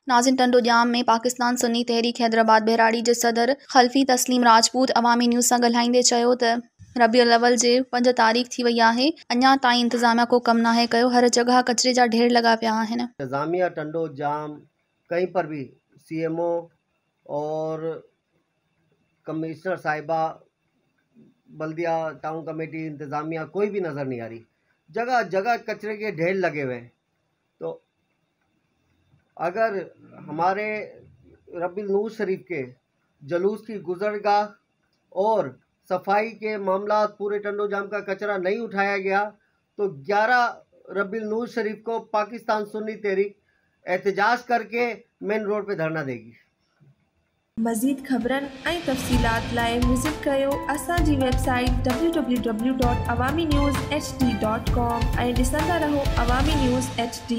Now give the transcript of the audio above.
नाज़िन टंडो जाम में पाकिस्तान सुन्नी तहरीक हैदराबाद बहराड़ी जे सदर खल्फी तस्लीम राजपूत अवामी न्यूज़ सां ॻाल्हाईंदे चयो त रबीउल अव्वल जे 5 तारीख़ थी वई आहे, अञा ताईं इंतज़ामिया को कम नाहे कयो। हर जगह कचरे जा ढेर लगा पिया आहिनि। इंतज़ामिया टंडो जाम कहीं पर भी सीएमओ और कमिश्नर साहिबा, बल्दिया टाउन कमेटी, इंतज़ामिया कोई भी नज़र नहीं आ रही। जगह जगह कचरे के ढेर लगे हुए हैं। तो अगर हमारे रबीउल नूर शरीफ के जलूस की गुज़रगाह और सफाई के मामला पूरे टंडो जाम का कचरा नहीं उठाया गया तो 11 रबीउल नूर शरीफ को पाकिस्तान सुन्नी तहरीक एहतजाज करके मेन रोड पे धरना देगी। मज़ीद ख़बरनि ऐं तफ़सीलात लाइ विज़िट कयो असांजी वेबसाइट www.awamiNewsHD.com ऐं ॾिसंदा रहो अवामी न्यूज़ HD।